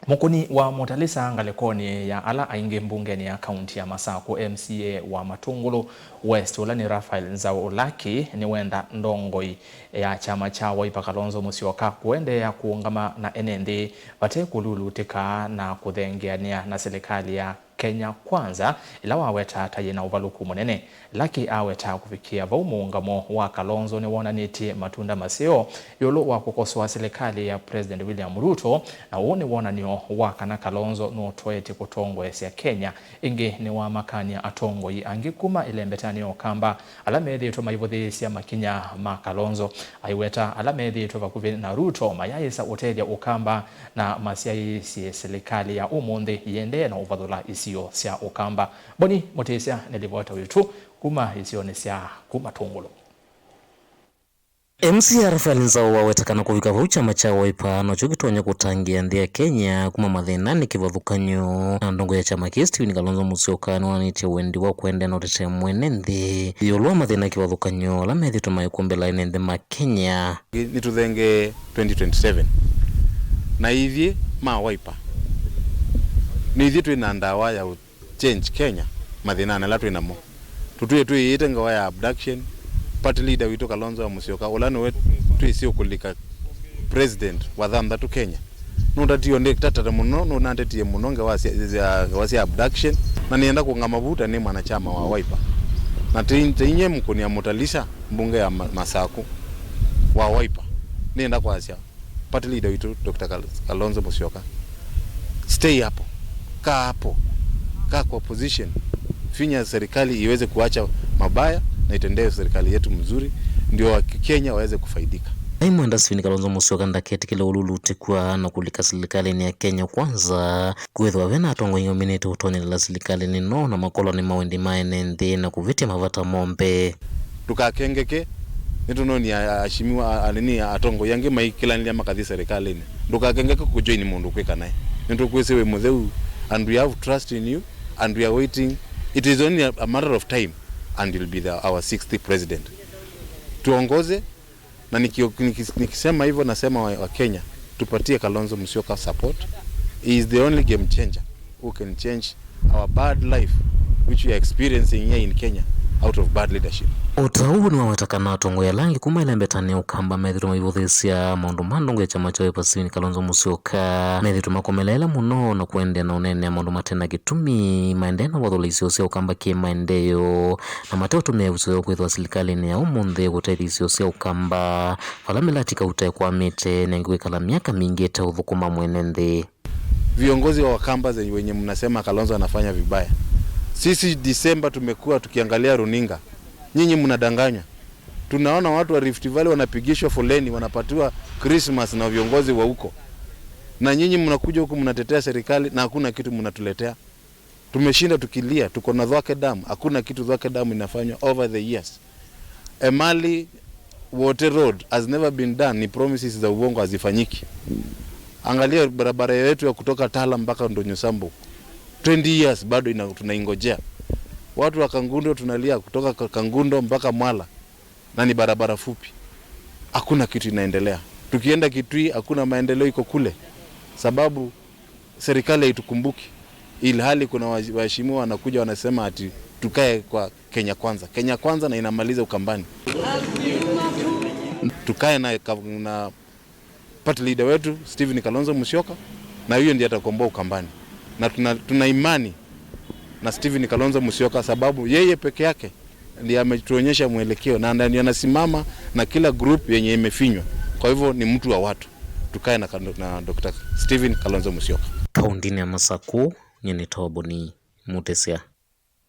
Mukuni wa Mutalisa ngalekoni ya ala ainge mbungeni ya kaunti ya Masako MCA wa Matungulu West ulani Raphael Nzau Olaki ni wenda ndongoi ya chama cha Wiper Kalonzo Musyoka kuende ya kuungama na NND bate kululutika na kuthengeania na serikali ya Kenya Kwanza ila waweta taye na uvaluku munene laki aweta kufikia muungamo wa Kalonzo ni wonaniti matunda maseo yolo wa kukosoa serikali ya President William Ruto na uone wonanio wakana Kalonzo no toeti kutongwe ya Kenya ingi ni wa makania atongo yi angikuma ilembetani okamba alamethi to maibodhisi ya makinya ma Kalonzo aiweta alamethi to vakuvi na Ruto mayayisa utelia ukamba na masiaisi serikali ya umundi yende na uvadhula isio sia ukamba boni motesia nelivota witu kuma isio nesia kuma Tungulu. MCA Raphael Nzau wawetakana kuvika vau chama cha Wiper no chokitonya kutangia nthia Kenya kuma mathinani kivathukanyo na ndongo ya chama ki Stephen Kalonzo Musyoka nonitie wendi wa kwenda na utete mwene nthi yolwa mathina kivathukanyo la methi tumaikumbela ine nthi ma Kenya ni tuthenge 2027 na ithie ma Wiper ni ithie twina ndawa ya change Kenya mathina la twinamo tutuye tuyite ngawa ya abduction party leader wito Kalonzo Musyoka ulano wetu tuisio kulika president wa thamba tu Kenya nunda tionde tatata muno no nandetie muno ngawasi abduction na nienda kungama vuta ni mwanachama wa Wiper na tinye mkuni ya Mutalisa mbunge ya Masako wa Wiper nienda kwa asia party leader wito Dr. Kalonzo Musyoka stay hapo kaa kwa position finya serikali iweze kuacha mabaya na itendee serikali yetu mzuri ndio wa Kenya waweze kufaidika. Mwenda Stephen Kalonzo Musyoka ndaketi kile ululuti kwa na kulika serikali ni ya Kenya Kwanza kwethwa wena atongo inyo minute utoni la serikali ni no na makoloni mawendi maenende na kuvitia mavata mombe tukakengeke nituno ni ashimiwa alini atongo yange maikilani makathi serikali ni tukakengeke kujoin mundu kweka naye ndio kwesewe mutheu and we have trust in you and we are waiting. It is only a matter of time and will be our 60th president. Tuongoze na nikisema hivyo nasema wa Kenya tupatie Kalonzo Musyoka support. He is the only game changer who can change our bad life which we are experiencing here in Kenya out of bad leadership. Utau ni wawetakana tongo ya langi kuma ilembetani ukamba methi tumaivudhisia maundu mandongo ya chama cha Wiper Stephen Kalonzo Musyoka methi tumakomelela muno na kuendea na unene ya maundu matena gitumi maendena wathula isio sia ukamba ki maendeyo na mateo tumia usio kwithwa serikali ni ya umunthe gutethi isio sia ukamba falamilatika utekwa mite nengiwikala miaka mingi ete uthukuma mwene nthi. Viongozi wa Wakamba wenye mnasema Kalonzo anafanya vibaya, sisi Disemba tumekuwa tukiangalia runinga, nyinyi mnadanganya. Tunaona watu wa Rift Valley wanapigishwa foleni wanapatiwa Christmas na viongozi wa huko, na nyinyi mnakuja huku mnatetea serikali na hakuna kitu mnatuletea. Tumeshinda tukilia, tuko na Thwake Dam, hakuna kitu Thwake Dam inafanywa over the years. Emali Water Road has never been done, ni promises za uongo hazifanyiki. Angalia barabara yetu ya kutoka Tala mpaka Ndonyo Sambu 20 years bado tunaingojea. Watu wa Kangundo tunalia kutoka Kangundo mpaka Mwala na ni barabara fupi. Hakuna kitu inaendelea. Tukienda Kitui hakuna maendeleo iko kule. Sababu serikali haitukumbuki. Ilhali kuna waheshimiwa wanakuja wanasema ati tukae kwa Kenya Kwanza. Kenya Kwanza na inamaliza Ukambani. Tukae na party leader wetu Stephen Kalonzo Musyoka na huyo ndiye atakomboa Ukambani. Na tuna imani na Stephen Kalonzo Musyoka sababu yeye peke yake ndiye ametuonyesha mwelekeo na ndiye anasimama na kila group yenye imefinywa. Kwa hivyo ni mtu wa watu. Tukae na Dr. Stephen Kalonzo Musyoka. Kaunti ya Masako nyene Toboni Mutesia.